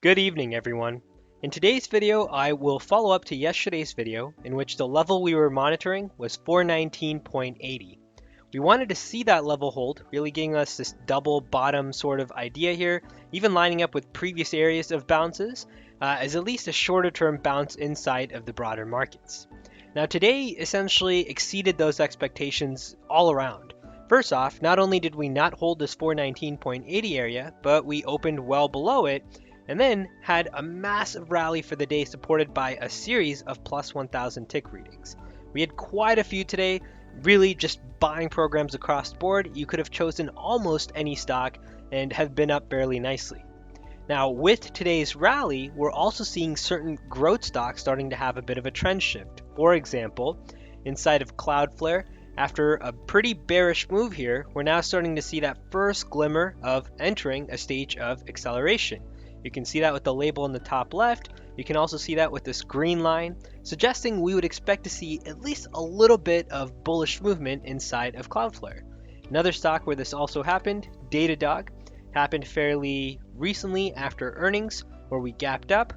Good evening, everyone. In today's video, I will follow up to yesterday's video in which the level we were monitoring was 419.80. We wanted to see that level hold, really giving us this double bottom sort of idea here, even lining up with previous areas of bounces, as at least a shorter term bounce inside of the broader markets. Now today essentially exceeded those expectations all around. First off, not only did we not hold this 419.80 area, but we opened well below it, and then had a massive rally for the day supported by a series of plus 1000 tick readings. We had quite a few today, really just buying programs across the board. You could have chosen almost any stock and have been up fairly nicely. Now with today's rally, we're also seeing certain growth stocks starting to have a bit of a trend shift. For example, inside of Cloudflare, after a pretty bearish move here, we're now starting to see that first glimmer of entering a stage of acceleration. You can see that with the label in the top left. You can also see that with this green line, suggesting we would expect to see at least a little bit of bullish movement inside of Cloudflare. Another stock where this also happened, Datadog, happened fairly recently after earnings, where we gapped up.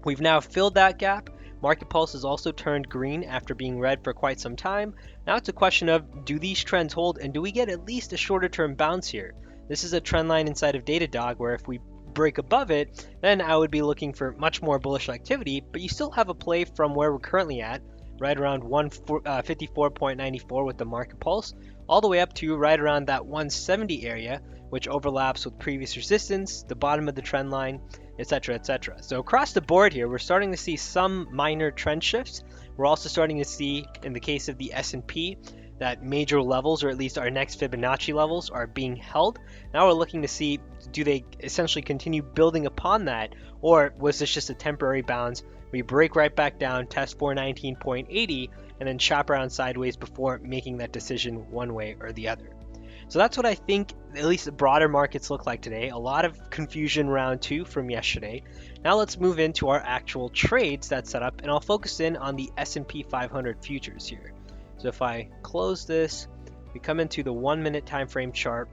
We've now filled that gap. Market Pulse has also turned green after being red for quite some time. Now it's a question of, do these trends hold, and do we get at least a shorter term bounce here? This is a trend line inside of Datadog where if we break above it, then I would be looking for much more bullish activity, but you still have a play from where we're currently at, right around 154.94 with the market pulse, all the way up to right around that 170 area, which overlaps with previous resistance, the bottom of the trend line, etc., etc. So across the board here, we're starting to see some minor trend shifts. We're also starting to see, in the case of the S&P, that major levels, or at least our next Fibonacci levels, are being held. Now we're looking to see, do they essentially continue building upon that, or was this just a temporary bounce? We break right back down, test 419.80, and then chop around sideways before making that decision one way or the other. So that's what I think at least the broader markets look like today. A lot of confusion round two from yesterday. Now let's move into our actual trades that's set up, and I'll focus in on the S&P 500 futures here. So if I close this, we come into the 1 minute time frame chart.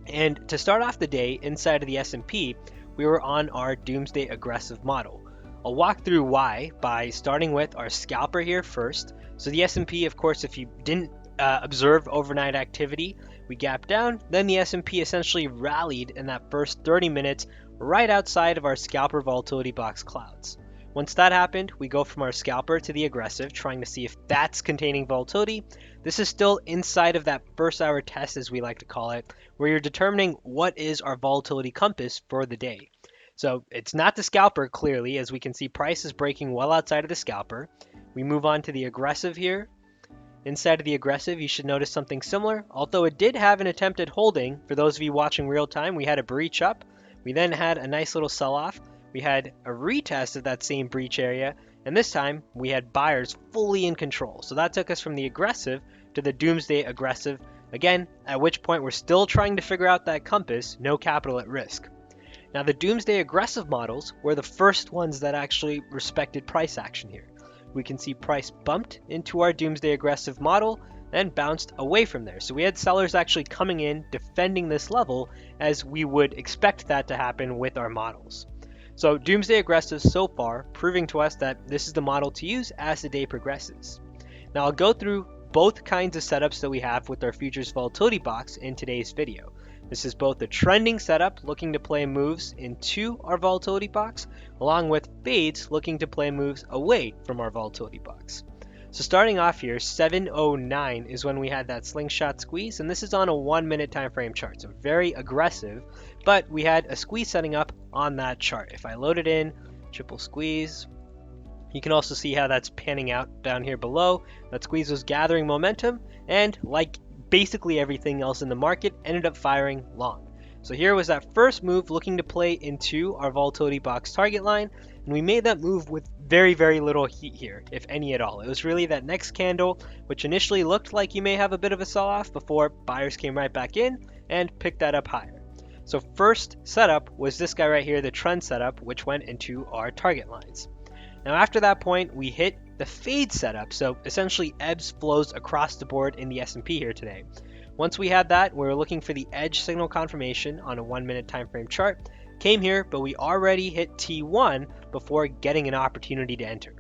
And to start off the day inside of the S&P, we were on our doomsday aggressive model. I'll walk through why by starting with our scalper here first. So the S&P, of course, if you didn't observe overnight activity, we gapped down. Then the S&P essentially rallied in that first 30 minutes right outside of our scalper volatility box clouds. Once that happened, we go from our scalper to the aggressive, trying to see if that's containing volatility. This is still inside of that first hour test, as we like to call it, where you're determining what is our volatility compass for the day. So it's not the scalper, clearly, as we can see price is breaking well outside of the scalper. We move on to the aggressive here. Inside of the aggressive, you should notice something similar. Although it did have an attempt at holding, for those of you watching real time, we had a breach up. We then had a nice little sell-off. We had a retest of that same breach area, and this time we had buyers fully in control. So that took us from the aggressive to the doomsday aggressive, again, at which point we're still trying to figure out that compass, no capital at risk. Now the doomsday aggressive models were the first ones that actually respected price action here. We can see price bumped into our doomsday aggressive model, then bounced away from there. So we had sellers actually coming in, defending this level, as we would expect that to happen with our models. So doomsday aggressive so far, proving to us that this is the model to use as the day progresses. Now I'll go through both kinds of setups that we have with our futures volatility box in today's video. This is both a trending setup looking to play moves into our volatility box, along with fades looking to play moves away from our volatility box. So starting off here, 7:09 is when we had that slingshot squeeze, and this is on a 1 minute time frame chart, so very aggressive, but we had a squeeze setting up on that chart. If I load it in, triple squeeze, you can also see how that's panning out down here below. That squeeze was gathering momentum, and like basically everything else in the market, ended up firing long. So here was that first move looking to play into our volatility box target line, and we made that move with very, very little heat here, if any at all. It was really that next candle, which initially looked like you may have a bit of a sell-off before buyers came right back in and picked that up higher. So first setup was this guy right here, the trend setup, which went into our target lines. Now after that point, we hit the fade setup, so essentially ebbs, flows across the board in the S&P here today. Once we had that, we were looking for the edge signal confirmation on a 1 minute time frame chart, came here, but we already hit T1 before getting an opportunity to enter.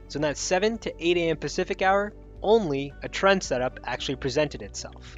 So in that 7 to 8 a.m. Pacific hour, only a trend setup actually presented itself.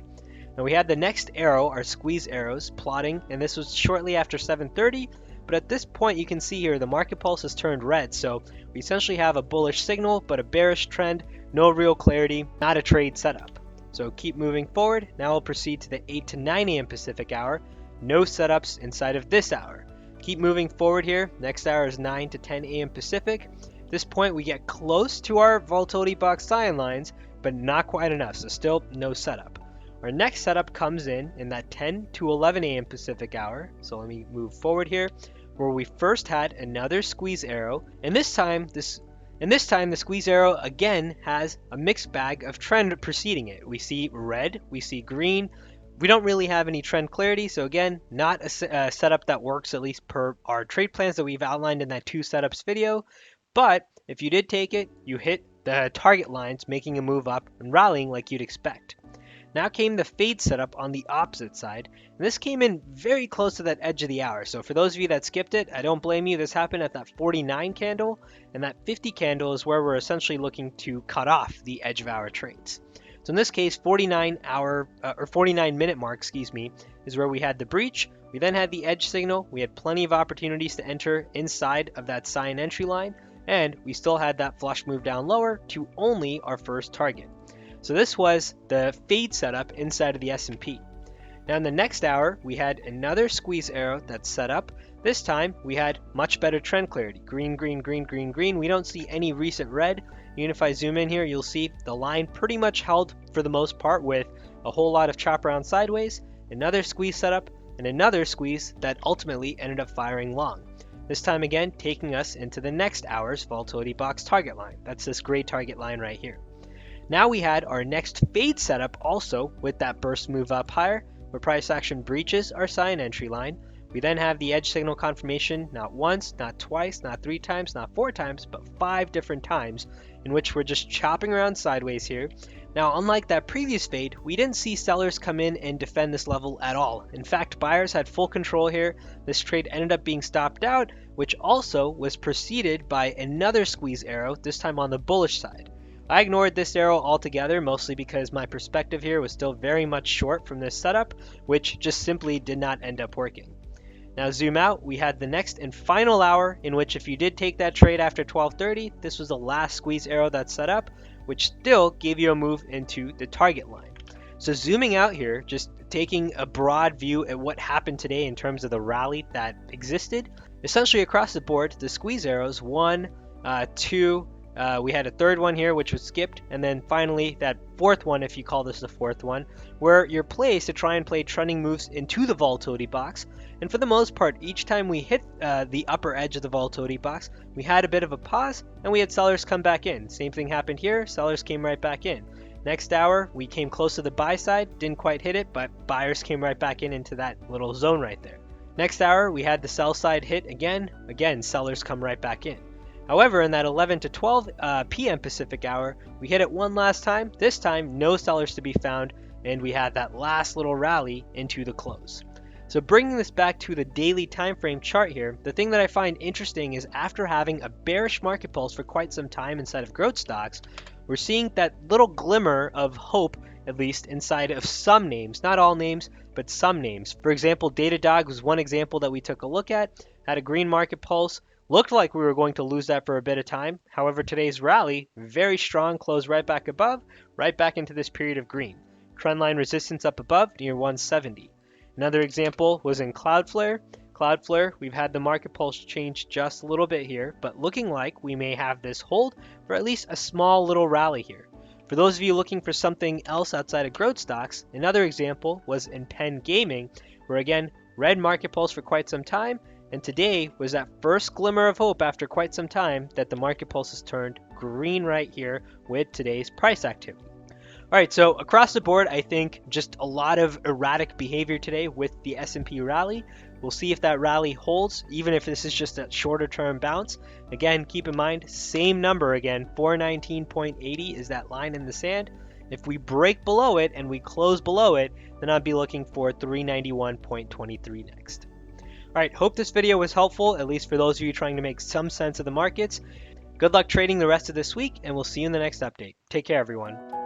Now we had the next arrow, our squeeze arrows, plotting, and this was shortly after 7:30, but at this point you can see here the market pulse has turned red, so we essentially have a bullish signal, but a bearish trend, no real clarity, not a trade setup. So keep moving forward. Now we'll proceed to the 8 to 9 a.m. Pacific hour, no setups inside of this hour. Keep moving forward here. Next hour is 9 to 10 a.m. Pacific. At this point we get close to our volatility box sign lines, but not quite enough, so still no setup. Our next setup comes in that 10 to 11 a.m. Pacific hour. So let me move forward here, where we first had another squeeze arrow, and this time the squeeze arrow again has a mixed bag of trend preceding it. We see red, we see green. We don't really have any trend clarity, so again, not a setup that works, at least per our trade plans that we've outlined in that 2 setups video. But if you did take it, you hit the target lines, making a move up and rallying like you'd expect. Now came the fade setup on the opposite side, and this came in very close to that edge of the hour. So for those of you that skipped it, I don't blame you. This happened at that 49 candle, and that 50 candle is where we're essentially looking to cut off the edge of hour trades. So in this case, 49 minute mark, is where we had the breach. We then had the edge signal. We had plenty of opportunities to enter inside of that sign entry line, and we still had that flush move down lower to only our first target. So this was the fade setup inside of the S&P. Now in the next hour, we had another squeeze arrow that's set up. This time we had much better trend clarity. Green, green, green, green, green. We don't see any recent red. Even if I zoom in here, you'll see the line pretty much held for the most part with a whole lot of chop around sideways, another squeeze setup, and another squeeze that ultimately ended up firing long. This time again, taking us into the next hour's volatility box target line. That's this gray target line right here. Now we had our next fade setup also with that burst move up higher, where price action breaches our sign entry line. We then have the edge signal confirmation, not once, not twice, not 3 times, not 4 times, but 5 different times, in which we're just chopping around sideways here. Now, unlike that previous fade, we didn't see sellers come in and defend this level at all. In fact, buyers had full control here. This trade ended up being stopped out, which also was preceded by another squeeze arrow, this time on the bullish side. I ignored this arrow altogether, mostly because my perspective here was still very much short from this setup, which just simply did not end up working. Now zoom out, we had the next and final hour in which if you did take that trade after 12:30, this was the last squeeze arrow that's set up, which still gave you a move into the target line. So zooming out here, just taking a broad view at what happened today in terms of the rally that existed, essentially across the board, the squeeze arrows, 1, 2, we had a third one here, which was skipped, and then finally that fourth one, if you call this the fourth one, where your play is to try and play trending moves into the volatility box. And for the most part, each time we hit the upper edge of the volatility box, we had a bit of a pause, and we had sellers come back in. Same thing happened here, sellers came right back in. Next hour, we came close to the buy side, didn't quite hit it, but buyers came right back in into that little zone right there. Next hour, we had the sell side hit again, sellers come right back in. However, in that 11 to 12 p.m. Pacific hour, we hit it one last time. This time, no sellers to be found, and we had that last little rally into the close. So bringing this back to the daily time frame chart here, the thing that I find interesting is after having a bearish market pulse for quite some time inside of growth stocks, we're seeing that little glimmer of hope, at least inside of some names, not all names, but some names. For example, Datadog was one example that we took a look at, had a green market pulse, looked like we were going to lose that for a bit of time. However, today's rally, very strong, closed right back above, right back into this period of green. Trendline resistance up above near 170. Another example was in Cloudflare. Cloudflare, we've had the market pulse change just a little bit here, but looking like we may have this hold for at least a small little rally here. For those of you looking for something else outside of growth stocks, another example was in Penn Gaming, where again, red market pulse for quite some time, and today was that first glimmer of hope after quite some time that the market pulse has turned green right here with today's price activity. All right, so across the board, I think just a lot of erratic behavior today with the S&P rally. We'll see if that rally holds, even if this is just a shorter term bounce. Again, keep in mind, same number again, 419.80 is that line in the sand. If we break below it and we close below it, then I'd be looking for 391.23 next. right, hope this video was helpful, at least for those of you trying to make some sense of the markets. Good luck trading the rest of this week, and we'll see you in the next update. Take care, everyone.